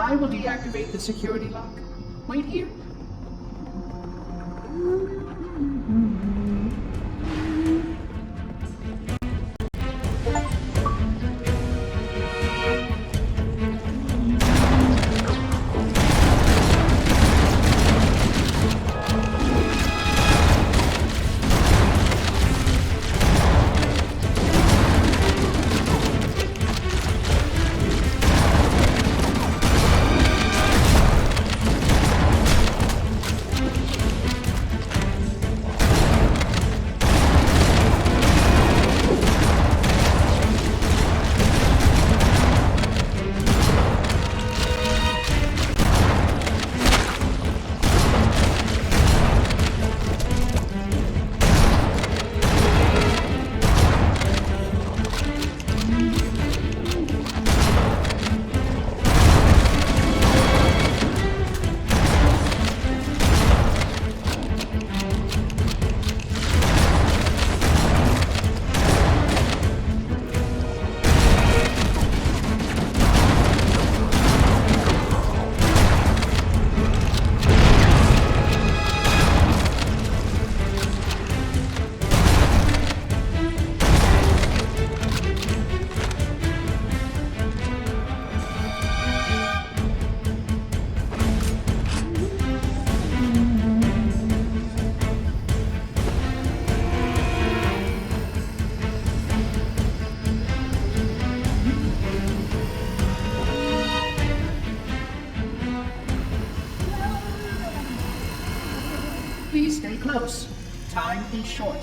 I will deactivate the security lock. Wait here. Please stay close. Time is short.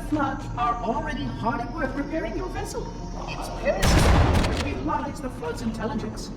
Floods are already hard at work repairing your vessel. It's perishable to realize the flood's intelligence.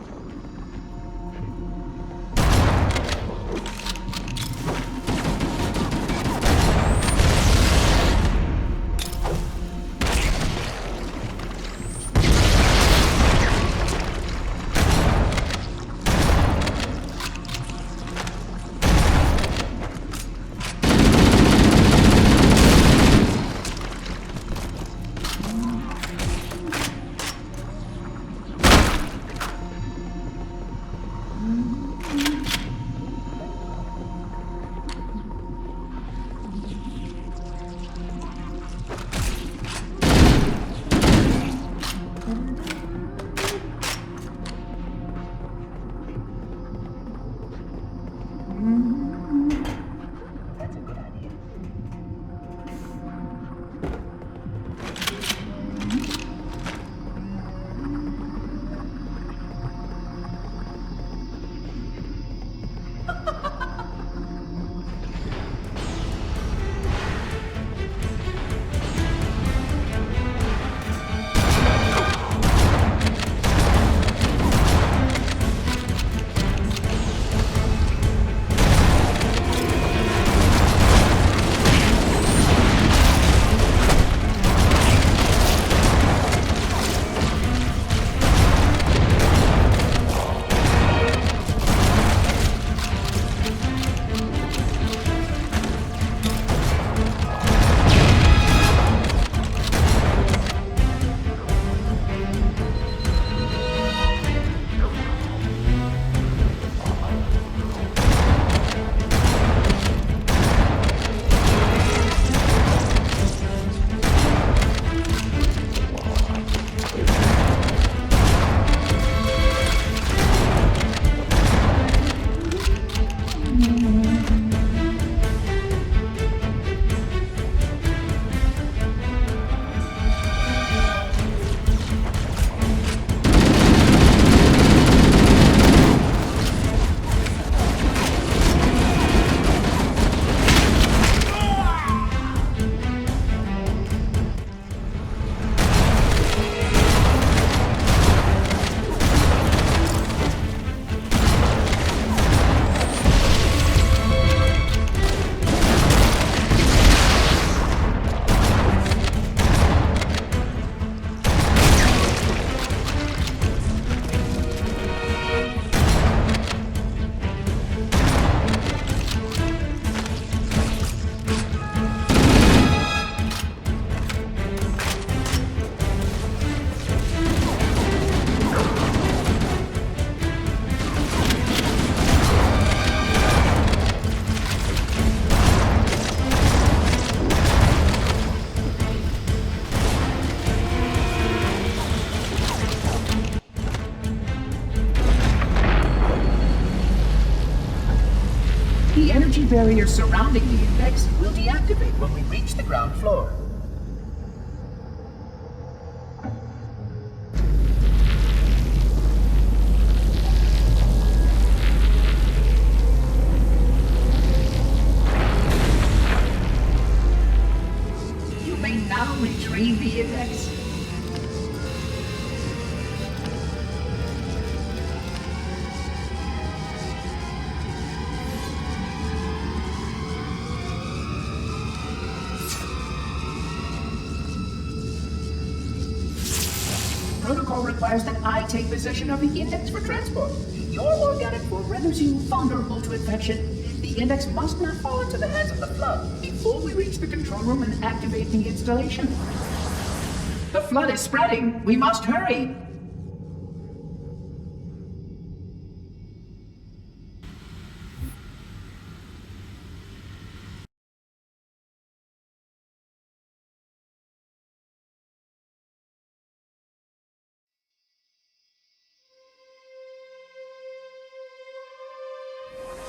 barrier surrounding the index will deactivate when we reach the ground floor. You may now retrieve the index. Protocol requires that I take possession of the index for transport. Your organic form renders you vulnerable to infection. The index must not fall into the hands of the Flood before we reach the control room and activate the installation. The Flood is spreading. We must hurry.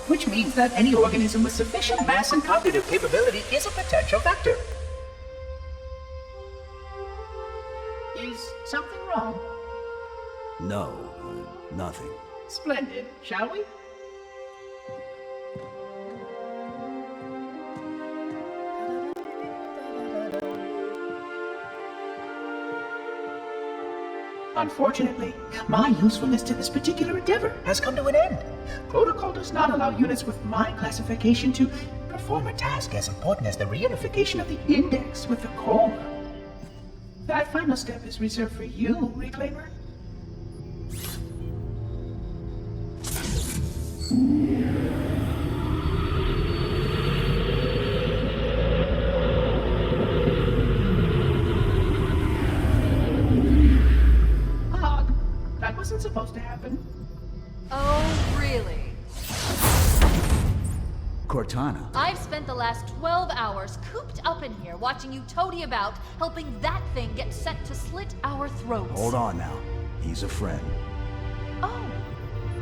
Which means that any organism with sufficient mass and cognitive capability is a potential vector. Is something wrong? No, nothing. Splendid, shall we? Unfortunately, my usefulness to this particular endeavor has come to an end. Protocol does not allow units with my classification to perform a task as important as the reunification of the index with the core. That final step is reserved for you, Reclaimer. That wasn't supposed to happen. Oh, really? Cortana. I've spent the last 12 hours cooped up in here watching you toady about, helping that thing get set to slit our throats. Hold on now. He's a friend. Oh,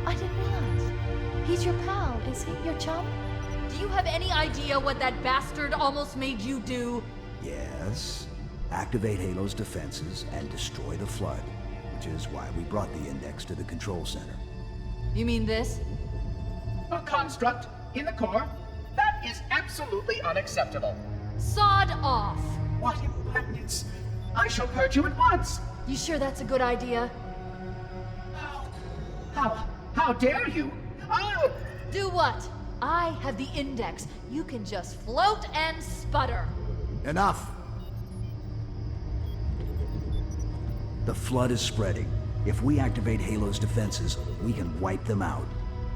I didn't realize. He's your pal, is he? Your chum? Do you have any idea what that bastard almost made you do? Yes. Activate Halo's defenses and destroy the Flood, which is why we brought the index to the control center. You mean this? A construct in the core? That is absolutely unacceptable. Sod off! What impertinence! I shall purge you at once! You sure that's a good idea? How dare you? Oh! Do what? I have the index. You can just float and sputter. Enough! The Flood is spreading. If we activate Halo's defenses, we can wipe them out.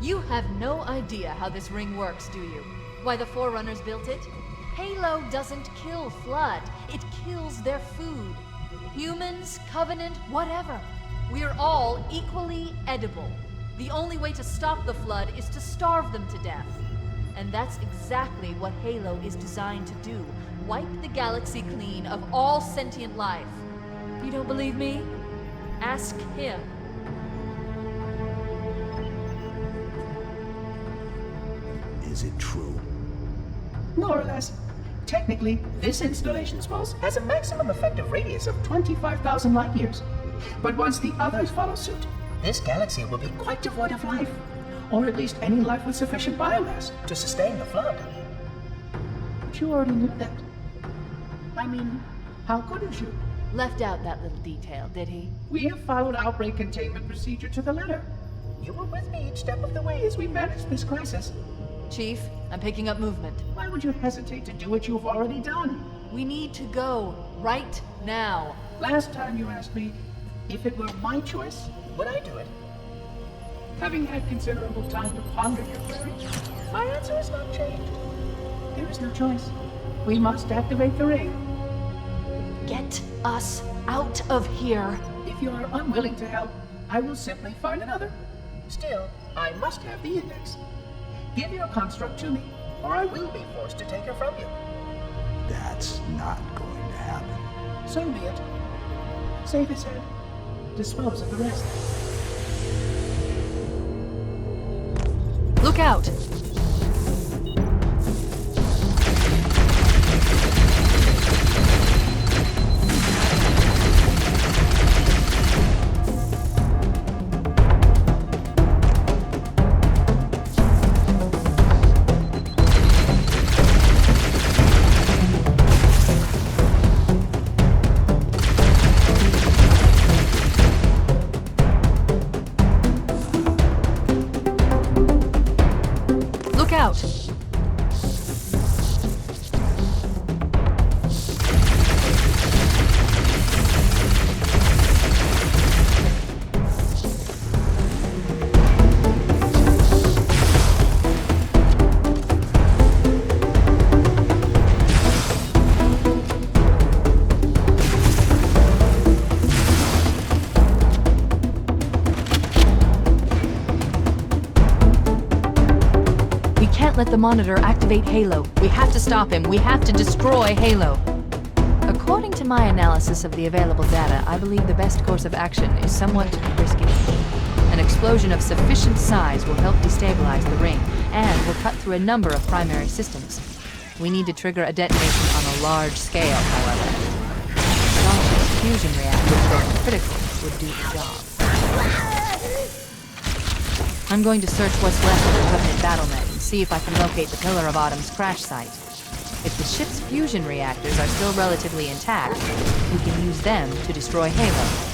You have no idea how this ring works, do you? Why the Forerunners built it? Halo doesn't kill Flood. It kills their food. Humans, Covenant, whatever. We're all equally edible. The only way to stop the Flood is to starve them to death. And that's exactly what Halo is designed to do. Wipe the galaxy clean of all sentient life. You don't believe me? Ask him. Is it true? More or less. Technically, this installation's pulse has a maximum effective radius of 25,000 light years. But once the others follow suit, this galaxy will be quite devoid of life. Or at least any life with sufficient biomass to sustain the Flood. But you already knew that. I mean, how couldn't you? Left out that little detail, did he? We have followed outbreak containment procedure to the letter. You were with me each step of the way as we managed this crisis. Chief, I'm picking up movement. Why would you hesitate to do what you've already done? We need to go right now. Last time you asked me, if it were my choice, would I do it? Having had considerable time to ponder your query, my answer has not changed. There is no choice. We must activate the ring. Get us out of here. If you are unwilling to help, I will simply find another. Still, I must have the index. Give your construct to me, or I will be forced to take her from you. That's not going to happen. So be it. Save his head. Dispose of the rest. Look out! can't let the Monitor activate Halo. We have to stop him. We have to destroy Halo. According to my analysis of the available data, I believe the best course of action is somewhat risky. An explosion of sufficient size will help destabilize the ring, and will cut through a number of primary systems. We need to trigger a detonation on a large scale, however. Staunch's fusion reactors going critical would do the job. I'm going to search what's left of the Covenant battlement and see if I can locate the Pillar of Autumn's crash site. If the ship's fusion reactors are still relatively intact, we can use them to destroy Halo.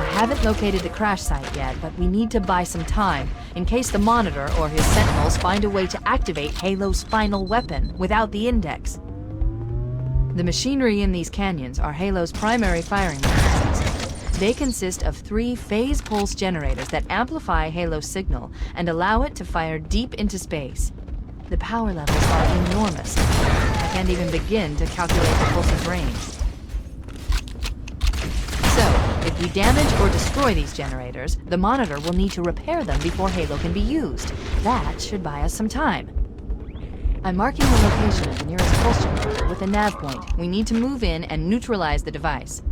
I haven't located the crash site yet, but we need to buy some time, in case the Monitor or his Sentinels find a way to activate Halo's final weapon without the Index. The machinery in these canyons are Halo's primary firing mechanisms. They consist of 3 phase pulse generators that amplify Halo's signal and allow it to fire deep into space. The power levels are enormous. I can't even begin to calculate the pulse's range. If we damage or destroy these generators, the Monitor will need to repair them before Halo can be used. That should buy us some time. I'm marking the location of the nearest pulse generator with a nav point. We need to move in and neutralize the device.